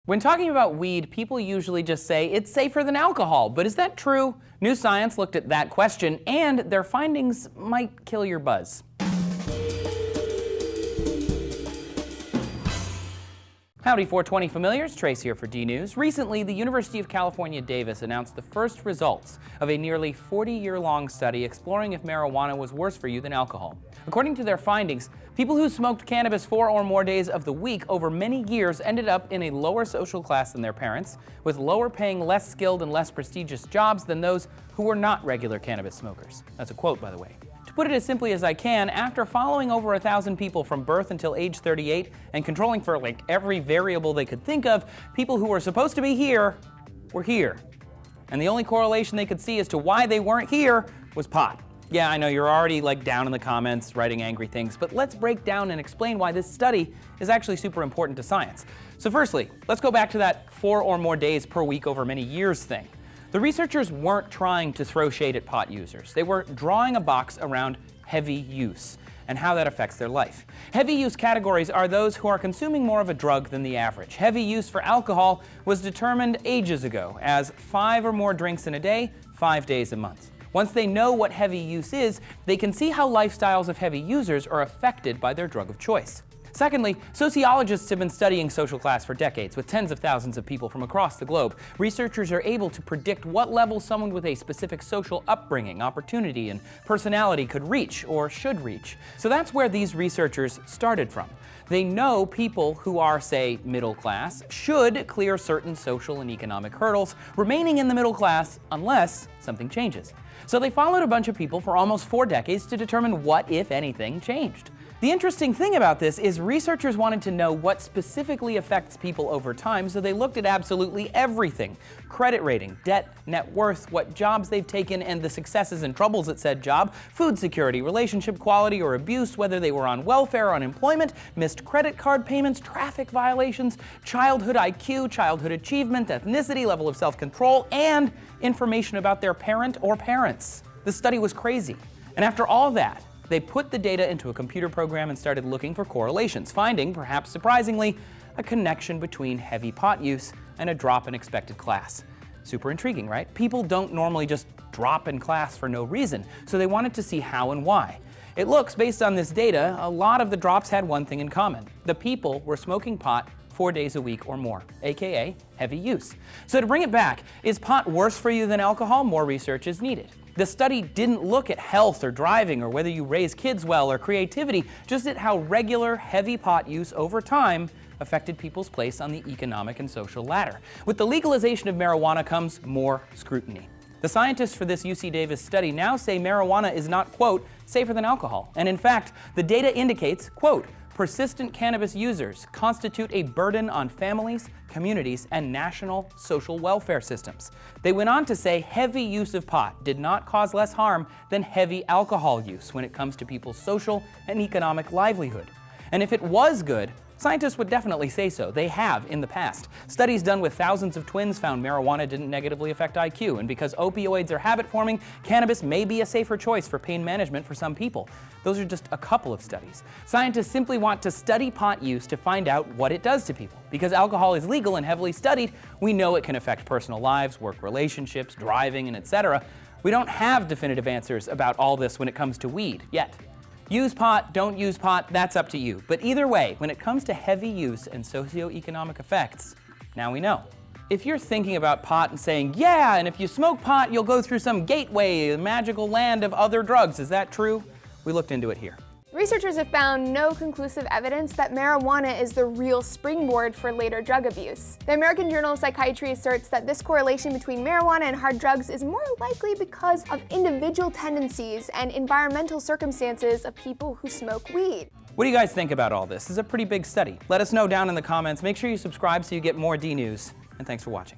When talking about weed, people usually just say it's safer than alcohol, but is that true? New science looked at that question, and their findings might kill your buzz. Howdy 420 familiars, Trace here for D-News. Recently, the University of California, Davis announced the first results of a nearly 40-year-long study exploring if marijuana was worse for you than alcohol. According to their findings, people who smoked cannabis 4 or more days of the week over many years ended up in a lower social class than their parents, with lower paying, less skilled, and less prestigious jobs than those who were not regular cannabis smokers. That's a quote, by the way. To put it as simply as I can, after following over 1,000 people from birth until age 38 and controlling for every variable they could think of, people who were supposed to be here were here. And the only correlation they could see as to why they weren't here was pot. Yeah, I know you're already down in the comments writing angry things, but let's break down and explain why this study is actually super important to science. So firstly, let's go back to that 4 or more days per week over many years thing. The researchers weren't trying to throw shade at pot users. They were drawing a box around heavy use and how that affects their life. Heavy use categories are those who are consuming more of a drug than the average. Heavy use for alcohol was determined ages ago as 5 or more drinks in a day, 5 days a month. Once they know what heavy use is, they can see how lifestyles of heavy users are affected by their drug of choice. Secondly, sociologists have been studying social class for decades with tens of thousands of people from across the globe. Researchers are able to predict what level someone with a specific social upbringing, opportunity, and personality could reach or should reach. So that's where these researchers started from. They know people who are, say, middle class should clear certain social and economic hurdles, remaining in the middle class unless something changes. So they followed a bunch of people for almost 4 decades to determine what, if anything, changed. The interesting thing about this is researchers wanted to know what specifically affects people over time, so they looked at absolutely everything. Credit rating, debt, net worth, what jobs they've taken, and the successes and troubles at said job, food security, relationship quality or abuse, whether they were on welfare or unemployment, missed credit card payments, traffic violations, childhood IQ, childhood achievement, ethnicity, level of self-control, and information about their parent or parents. The study was crazy. And after all that, they put the data into a computer program and started looking for correlations, finding, perhaps surprisingly, a connection between heavy pot use and a drop in expected class. Super intriguing, right? People don't normally just drop in class for no reason, so they wanted to see how and why. It looks, based on this data, a lot of the drops had one thing in common. The people were smoking pot 4 days a week or more, aka heavy use. So to bring it back, is pot worse for you than alcohol? More research is needed. The study didn't look at health or driving or whether you raise kids well or creativity, just at how regular heavy pot use over time affected people's place on the economic and social ladder. With the legalization of marijuana comes more scrutiny. The scientists for this UC Davis study now say marijuana is not, quote, safer than alcohol. And in fact, the data indicates, quote, persistent cannabis users constitute a burden on families, communities, and national social welfare systems. They went on to say heavy use of pot did not cause less harm than heavy alcohol use when it comes to people's social and economic livelihood. And if it was good, scientists would definitely say so. They have in the past. Studies done with thousands of twins found marijuana didn't negatively affect IQ, and because opioids are habit-forming, cannabis may be a safer choice for pain management for some people. Those are just a couple of studies. Scientists simply want to study pot use to find out what it does to people. Because alcohol is legal and heavily studied, we know it can affect personal lives, work relationships, driving, and etc. We don't have definitive answers about all this when it comes to weed yet. Use pot, don't use pot, that's up to you. But either way, when it comes to heavy use and socioeconomic effects, now we know. If you're thinking about pot and saying, yeah, and if you smoke pot, you'll go through some gateway, a magical land of other drugs, is that true? We looked into it here. Researchers have found no conclusive evidence that marijuana is the real springboard for later drug abuse. The American Journal of Psychiatry asserts that this correlation between marijuana and hard drugs is more likely because of individual tendencies and environmental circumstances of people who smoke weed. What do you guys think about all this? This is a pretty big study. Let us know down in the comments. Make sure you subscribe so you get more D-News. And thanks for watching.